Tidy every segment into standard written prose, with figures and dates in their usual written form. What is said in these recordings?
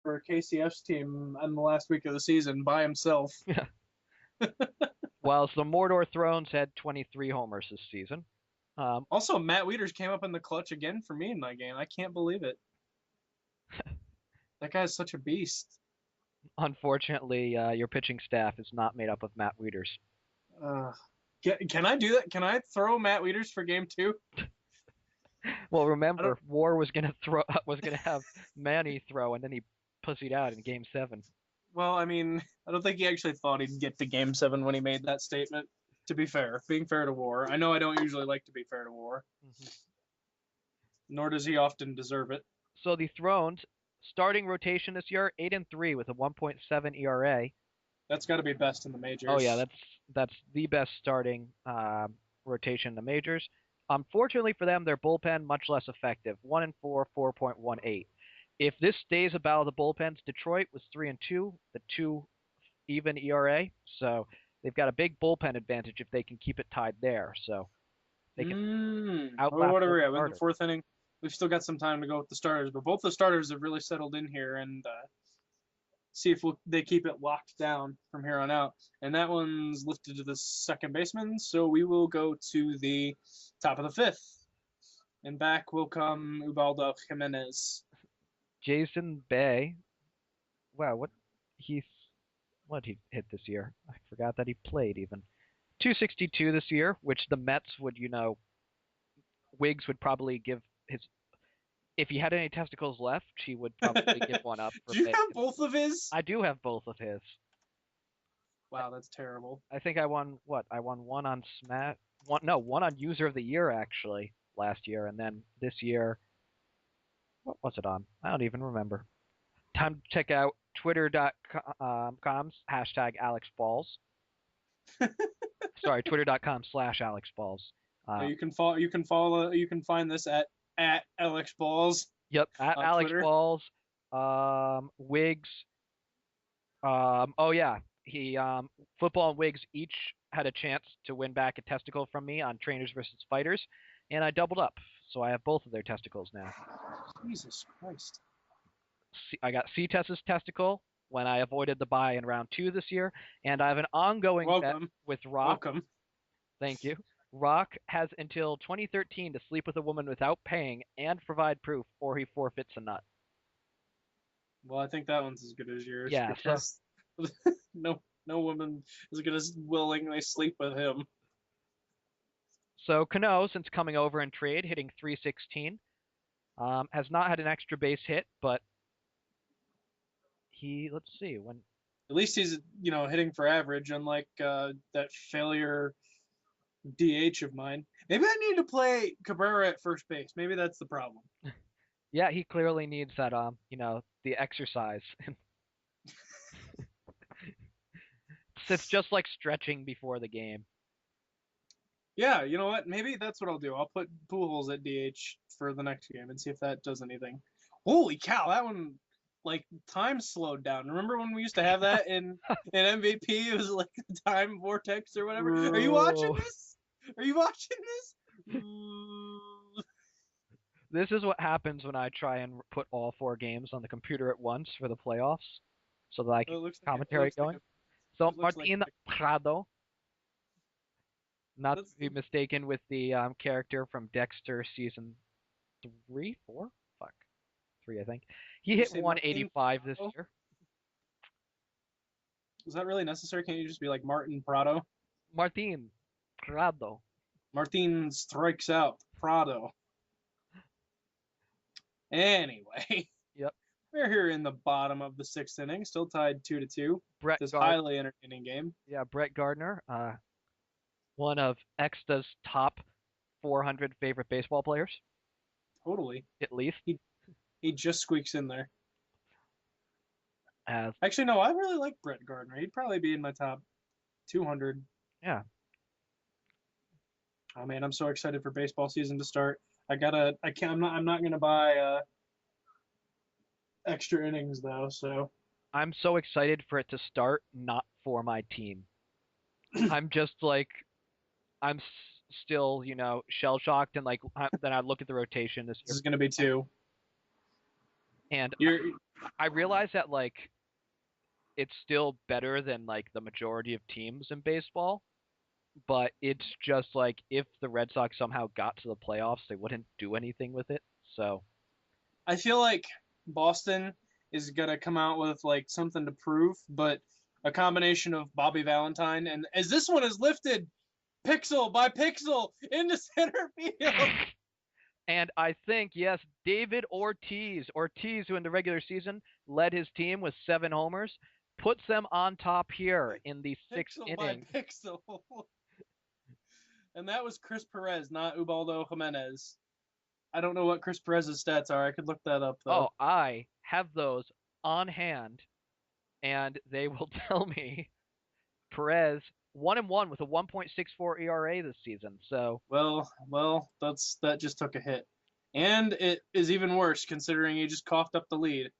for KCF's team in the last week of the season by himself. Yeah. While the Mordor Thrones had 23 homers this season. Also, Matt Wieters came up in the clutch again for me in that game. I can't believe it. That guy's such a beast. Unfortunately, your pitching staff is not made up of Matt Wieters. Can I do that? Can I throw Matt Wieters for game 2? Well, remember, War was gonna have Manny throw, and then he pussied out in Game 7. Well, I mean, I don't think he actually thought he'd get to game 7 when he made that statement. To be fair, being fair to War. I know I don't usually like to be fair to War. Mm-hmm. Nor does he often deserve it. So the Thrones starting rotation this year, 8-3 with a 1.7 ERA. That's got to be best in the majors. Oh yeah, that's the best starting rotation in the majors. Unfortunately for them, their bullpen much less effective. 1-4, 4.18. If this stays about the bullpens, Detroit was 3-2, the 2 even ERA. So they've got a big bullpen advantage if they can keep it tied there. So they can outlast what are we at? in the 4th inning. We've still got some time to go with the starters, but both the starters have really settled in here, and see if they keep it locked down from here on out. And that one's lifted to the second baseman, so we will go to the top of the 5th. And back will come Ubaldo Jimenez. Jason Bay. Wow, what he hit this year? I forgot that he played even. 262 this year, which the Mets would, Wiggs would probably give his. If he had any testicles left, she would probably give one up. Do you have both of his? I do have both of his. Wow, that's terrible. I think I won what? I won one on Smash. One on User of the Year actually last year, and then this year, what was it on? I don't even remember. Time to check out twitter.com #AlexBalls. Sorry, twitter.com/AlexBalls. You can follow. You can find this at Alex Balls. Yep, at Alex Twitter. Balls. Wiggs. Oh yeah, he Football and Wiggs each had a chance to win back a testicle from me on Trainers versus Fighters, and I doubled up, so I have both of their testicles now. Jesus Christ! I got C-Tess's testicle when I avoided the bye in round 2 this year, and I have an ongoing bet with Rock. Welcome. Thank you. Rock has until 2013 to sleep with a woman without paying and provide proof, or he forfeits a nut. Well, I think that one's as good as yours. Yeah. Because no woman is going to willingly sleep with him. So Cano, since coming over in trade, hitting .316, has not had an extra base hit, but let's see when. At least he's hitting for average, unlike that failure DH of mine. Maybe I need to play Cabrera at first base. Maybe that's the problem. Yeah, he clearly needs that, the exercise. It's just like stretching before the game. Yeah, you know what? Maybe that's what I'll do. I'll put Pujols at DH for the next game and see if that does anything. Holy cow, that one, time slowed down. Remember when we used to have that in MVP? It was like the time vortex or whatever. Are you watching this? Are you watching this? This is what happens when I try and put all 4 games on the computer at once for the playoffs, so that I can commentary going. So Martin Prado, not to be mistaken with the character from Dexter season 3, 4? Fuck. 3, I think. He hit 185 this year. Is that really necessary? Can't you just be like Martin Prado? Martin Prado. Martin strikes out. Prado. Anyway. Yep. We're here in the bottom of the 6th inning, still tied 2-2. This highly entertaining game. Yeah, Brett Gardner, one of Exta's top 400 favorite baseball players. Totally. At least. He just squeaks in there. As Actually, no, I really like Brett Gardner. He'd probably be in my top 200. Yeah. Oh man, I'm so excited for baseball season to start. I'm not gonna buy extra innings though, so I'm so excited for it to start, not for my team. I'm just I'm still, shell shocked, and then I look at the rotation this year. This is gonna be 2. And You're I realize that like it's still better than like the majority of teams in baseball, but it's just like if the Red Sox somehow got to the playoffs, they wouldn't do anything with it. So, I feel like Boston is gonna come out with like something to prove, but a combination of Bobby Valentine and as this one is lifted pixel by pixel into center field. and I think yes, David Ortiz, who in the regular season led his team with 7 homers, puts them on top here in the sixth Pixel by inning. pixel. And that was Chris Perez, not Ubaldo Jimenez. I don't know what Chris Perez's stats are. I could look that up Oh, though. I have those on hand, and they will tell me Perez 1-1 with a 1.64 ERA this season. So, That just took a hit, and it is even worse considering he just coughed up the lead.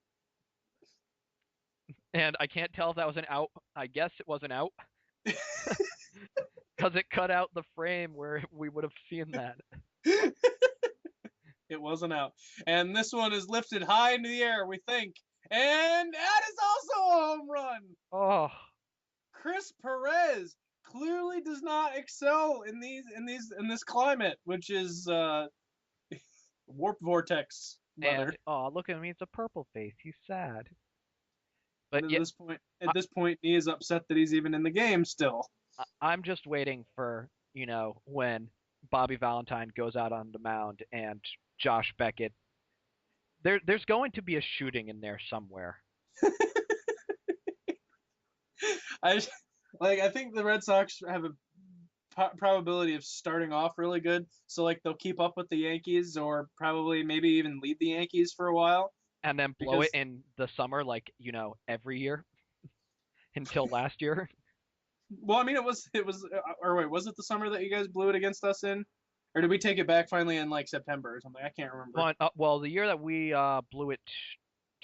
and I can't tell if that was an out. I guess it was an out because it cut out the frame where we would have seen that. It wasn't out, and this one is lifted high into the air. We think, and that is also a home run. Oh, Chris Perez clearly does not excel in this climate, which is warp vortex weather. and oh, look at me, it's a purple face. He's sad. And But yeah, at this point, he is upset that he's even in the game still. I'm just waiting for, when Bobby Valentine goes out on the mound and Josh Beckett. There's going to be a shooting in there somewhere. I think the Red Sox have a probability of starting off really good, so like they'll keep up with the Yankees or probably maybe even lead the Yankees for a while. And then blow it in the summer, like, every year until last year. Well, I mean, or wait, was it the summer that you guys blew it against us in? Or did we take it back finally in like September or something? I can't remember. Well, the year that we blew it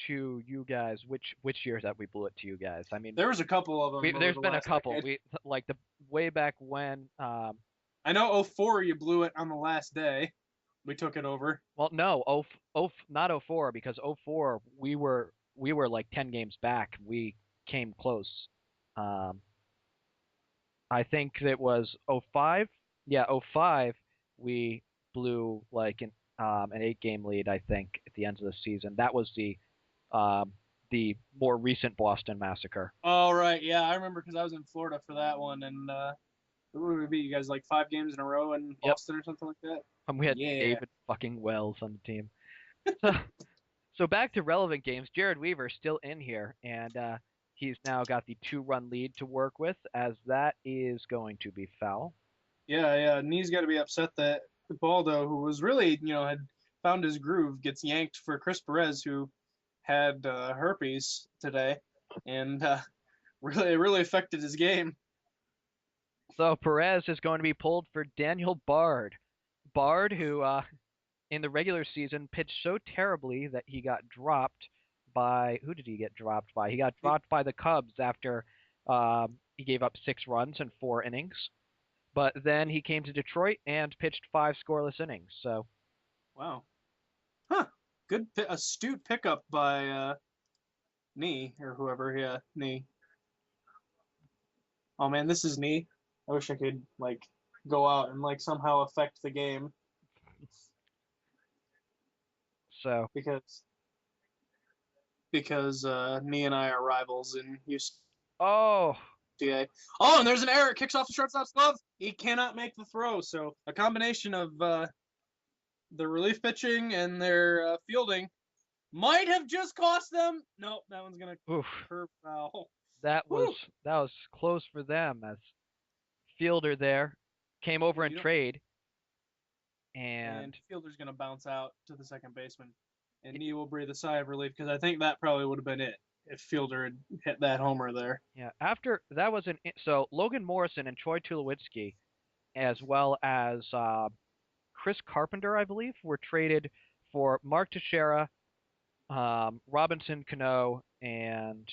to you guys, which years that we blew it to you guys? I mean, There was a couple of them. there's been a couple. We like the way back when. I know 04 you blew it on the last day. We took it over. Well, no, not 04 because 04 we were like 10 games back. We came close. I think it was 05. Yeah, 05 we blew like an 8-game lead, I think, at the end of the season. That was the more recent Boston massacre. Oh right, yeah, I remember because I was in Florida for that one, and what would it be? You guys like 5 games in a row in Boston or something like that? And we had David fucking Wells on the team. So back to relevant games. Jared Weaver's still in here, and he's now got the 2-run lead to work with, as that is going to be foul. Yeah, and he's got to be upset that Baldo, who was really, had found his groove, gets yanked for Chris Perez, who had herpes today, and it really affected his game. So Perez is going to be pulled for Daniel Bard. Bard, who in the regular season pitched so terribly that he got dropped by, who did he get dropped by? He got dropped by the Cubs after he gave up 6 runs in 4 innings. But then he came to Detroit and pitched 5 scoreless innings. So, wow, huh? Good, astute pickup by Nee or whoever. Yeah, Nee. Oh man, this is Nee. I wish I could like go out and like somehow affect the game. So because Nee and I are rivals in Houston. Oh, and there's an error. It kicks off the shortstop's glove. He cannot make the throw. So a combination of the relief pitching and their fielding might have just cost them. No, that one's gonna curve foul. That was close for them, as fielder there came over and trade, and fielder's gonna bounce out to the second baseman, and he will breathe a sigh of relief because I think that probably would have been it if fielder had hit that homer there. Yeah, after that was so Logan Morrison and Troy Tulowitzki, as well as Chris Carpenter, I believe, were traded for Mark Teixeira, Robinson Cano, and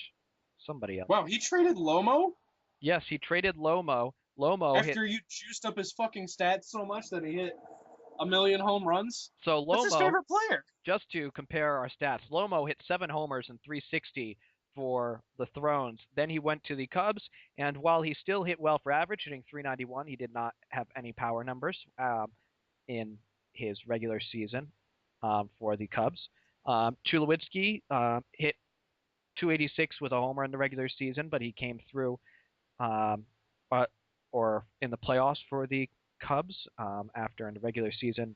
somebody else. Wow, he traded Lomo? Yes, he traded Lomo. After you juiced up his fucking stats so much that he hit a million home runs. So That's his Lomo, favorite player. just to compare our stats, Lomo hit 7 homers and 360 for the Thrones. Then he went to the Cubs, and while he still hit well for average, hitting 391, he did not have any power numbers in his regular season for the Cubs. Tulowitzki hit 286 with a homer in the regular season, but he came through or in the playoffs for the Cubs after in the regular season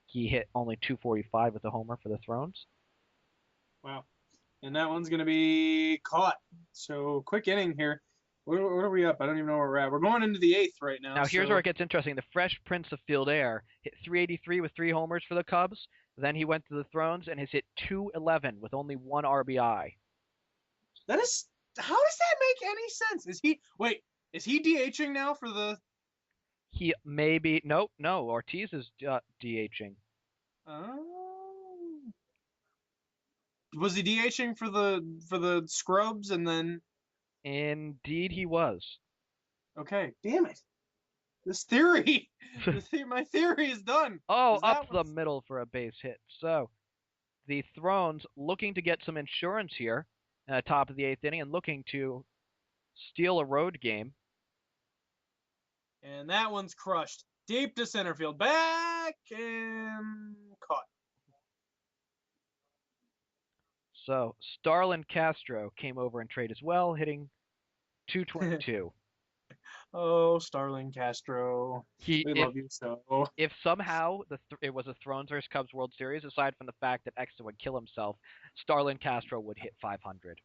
he hit only 245 with a homer for the Thrones. Wow. And that one's going to be caught. So quick inning here. What are we up? I don't even know where we're at. We're going into the 8th right now. Now here's where it gets interesting. The Fresh Prince of Field Air hit 383 with 3 homers for the Cubs. Then he went to the Thrones and has hit 211 with only 1 RBI. That is, how does that make any sense? Is he DHing now for the? He may be, no, Ortiz is DHing. Oh. Was he DHing for the scrubs and then? Indeed, he was. Okay, damn it. This theory, my theory is done. Oh, up the middle for a base hit. So the Thrones looking to get some insurance here at the top of the 8th inning and looking to steal a road game. And that one's crushed. Deep to center field. Back and caught. So Starlin Castro came over and trade as well, hitting 222. Oh, Starlin Castro. We love you so. If somehow it was a Thrones vs. Cubs World Series, aside from the fact that Exton would kill himself, Starlin Castro would hit 500.